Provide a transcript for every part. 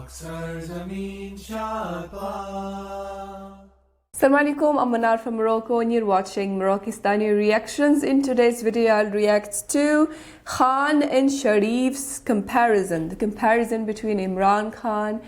Assalamu alaikum, I'm Manar from Morocco and you're watching Moroccistani Reactions. In today's video I'll react to Khan and Sharif's comparison, the comparison between Imran Khan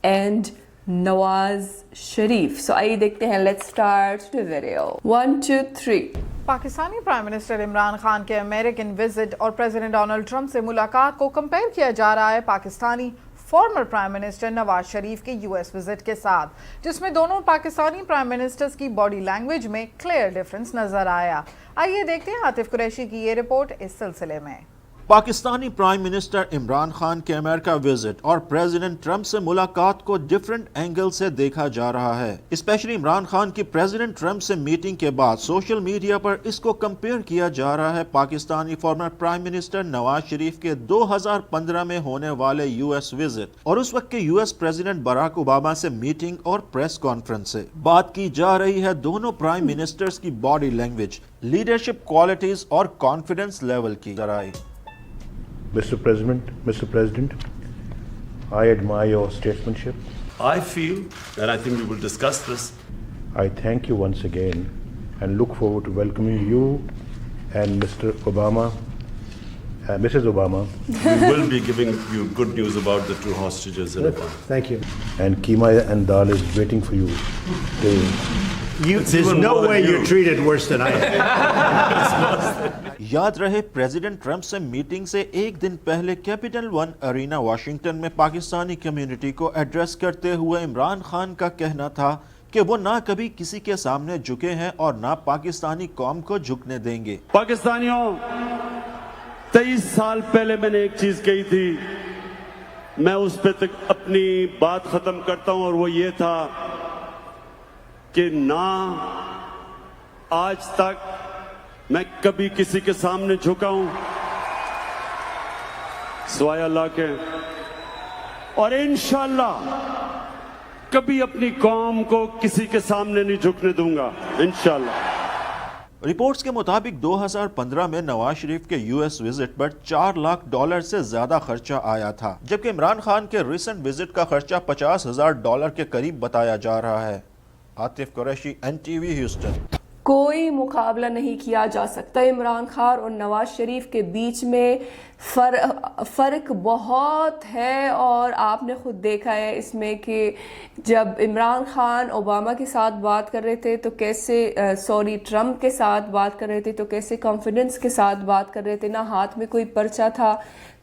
and Nawaz Sharif. So آئیے دیکھتے ہیں, let's start the video. 1, 2, 3. Pakistani prime minister Imran Khan کے American visit اور president Donald Trump سے ملاقات کو compare کیا جا رہا ہے Pakistani former prime minister Nawaz Sharif کے یو ایس وزٹ کے ساتھ, جس میں دونوں پاکستانی پرائم منسٹرز کی باڈی لینگویج میں کلیئر ڈیفرنس نظر آیا. آئیے دیکھتے ہیں عاطف قریشی کی یہ رپورٹ اس سلسلے میں. پاکستانی پرائم منسٹر عمران خان کے امریکہ وزٹ اور پریزیڈنٹ ٹرمپ سے ملاقات کو ڈیفرنٹ اینگل سے دیکھا جا رہا ہے. اسپیشلی عمران خان کی پریزیڈنٹ ٹرمپ سے میٹنگ کے بعد سوشل میڈیا پر اس کو کمپیئر کیا جا رہا ہے Pakistani former prime minister Nawaz Sharif کے 2015 میں ہونے والے یو ایس وزٹ اور اس وقت کے U S president Barack Obama سے میٹنگ اور پریس کانفرنس سے. بات کی جا رہی ہے دونوں پرائم منسٹرز کی باڈی لینگویج, لیڈرشپ کوالٹیز اور کانفیڈنس لیول کی ذرائع. Mr. President, I admire your statesmanship. I feel, and I think we will discuss this, I thank you once again and look forward to welcoming you and Mr. Obama, Mrs. Obama. we will be giving you good news about the two hostages in Iran. Thank you. And Keema and Dal is waiting for you. There's no way you're treated worse than I am. یاد رہے president Trump سے meeting سے ایک دن پہلے capital one Irina Washington میں Pakistani community کو address کرتے ہوئے عمران خان کا کہنا تھا کہ وہ نہ کبھی کسی کے سامنے جھکے ہیں اور نہ پاکستانی قوم کو جھکنے دیں گے. پاکستانیوں, 23 سال پہلے میں نے ایک چیز کہی تھی, میں اس پہ تک اپنی بات ختم کرتا ہوں, اور وہ یہ تھا کہ نہ آج تک میں کبھی کسی کے سامنے جھکا ہوں سوائے اللہ کے, اور انشاءاللہ کبھی اپنی قوم کو کسی کے سامنے نہیں جھکنے دوں گا انشاءاللہ. رپورٹس کے مطابق 2015 میں نواز شریف کے یو ایس وزٹ پر $4 لاکھ سے زیادہ خرچہ آیا تھا, جبکہ عمران خان کے ریسنٹ وزٹ کا خرچہ $50,000 کے قریب بتایا جا رہا ہے. Atif Qureshi, NTV Houston. کوئی مقابلہ نہیں کیا جا سکتا. عمران خان اور نواز شریف کے بیچ میں فرق بہت ہے, اور آپ نے خود دیکھا ہے اس میں کہ جب عمران خان اوباما کے ساتھ بات کر رہے تھے تو کیسے ٹرمپ کے ساتھ بات کر رہے تھے تو کیسے کانفیڈنس کے ساتھ بات کر رہے تھے, نہ ہاتھ میں کوئی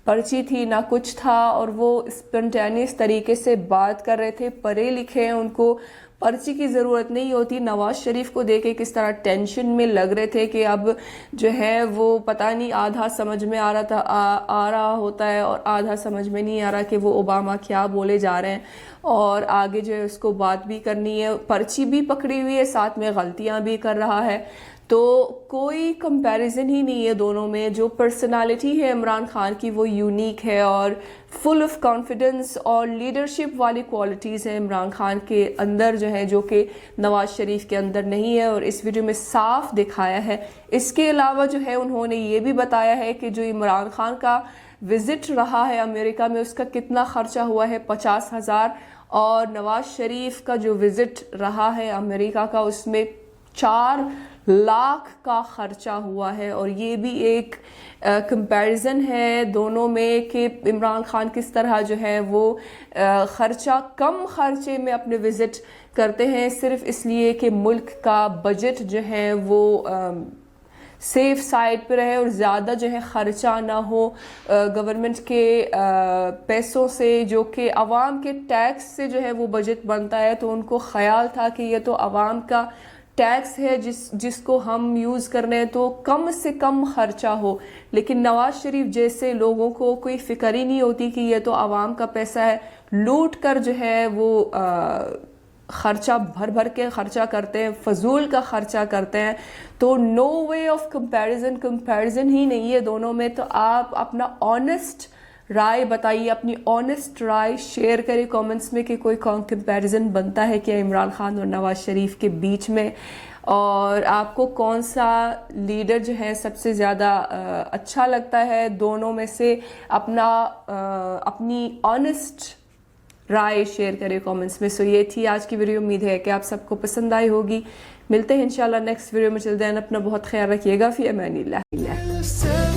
پرچی تھی نہ کچھ تھا, اور وہ اسپنٹینیس طریقے سے بات کر رہے تھے. پڑھے لکھے ہیں, ان کو پرچی کی ضرورت نہیں ہوتی. نواز شریف کو دیکھ کے کس طرح ٹینشن میں لگ رہے تھے کہ اب جو ہے وہ پتہ نہیں آدھا سمجھ میں آ رہا ہوتا ہے اور آدھا سمجھ میں نہیں آ رہا کہ وہ اوباما کیا بولے جا رہے ہیں, اور آگے جو ہے اس کو بات بھی کرنی ہے, پرچی بھی پکڑی ہوئی ہے, ساتھ میں غلطیاں بھی کر رہا ہے. تو کوئی کمپیریزن ہی نہیں ہے دونوں میں. جو پرسنالٹی ہے عمران خان کی وہ یونیک ہے اور فل آف کانفیڈنس اور لیڈرشپ والی کوالٹیز ہیں عمران خان کے اندر جو ہے, جو کہ نواز شریف کے اندر نہیں ہے, اور اس ویڈیو میں صاف دکھایا ہے. اس کے علاوہ جو ہے انہوں نے یہ بھی بتایا ہے کہ جو عمران خان کا وزٹ رہا ہے امریکہ میں اس کا کتنا خرچہ ہوا ہے, 50,000, اور نواز شریف کا جو وزٹ رہا ہے امریکہ کا اس میں 4 لاکھ کا خرچہ ہوا ہے. اور یہ بھی ایک کمپیریزن ہے دونوں میں کہ عمران خان کس طرح جو ہے وہ خرچہ کم خرچے میں اپنے وزٹ کرتے ہیں, صرف اس لیے کہ ملک کا بجٹ جو ہے وہ سیف سائڈ پہ رہے اور زیادہ جو ہے خرچہ نہ ہو گورنمنٹ کے پیسوں سے, جو کہ عوام کے ٹیکس سے جو ہے وہ بجٹ بنتا ہے. تو ان کو خیال تھا کہ یہ تو عوام کا ٹیکس ہے جس کو ہم یوز کرنے ہیں تو کم سے کم خرچہ ہو. لیکن نواز شریف جیسے لوگوں کو کوئی فکر ہی نہیں ہوتی کہ یہ تو عوام کا پیسہ ہے, لوٹ کر جو ہے وہ خرچہ بھر کے خرچہ کرتے ہیں, فضول کا خرچہ کرتے ہیں. تو نو وے آف کمپیریزن ہی نہیں ہے دونوں میں. تو آپ اپنا آنیسٹ رائے بتائیے, اپنی آنیسٹ رائے شیئر کریں کامنٹس میں کہ کوئی کمپیریزن بنتا ہے کیا عمران خان اور نواز شریف کے بیچ میں, اور آپ کو کون سا لیڈر جو ہے سب سے زیادہ اچھا لگتا ہے دونوں میں سے. اپنی آنیسٹ رائے شیئر کریں کامنٹس میں. سو یہ تھی آج کی ویڈیو. امید ہے کہ آپ سب کو پسند آئی ہوگی. ملتے ہیں انشاءاللہ نیکسٹ ویڈیو میں. چل دین اپنا بہت خیال رکھیے گا. فی امان اللہ.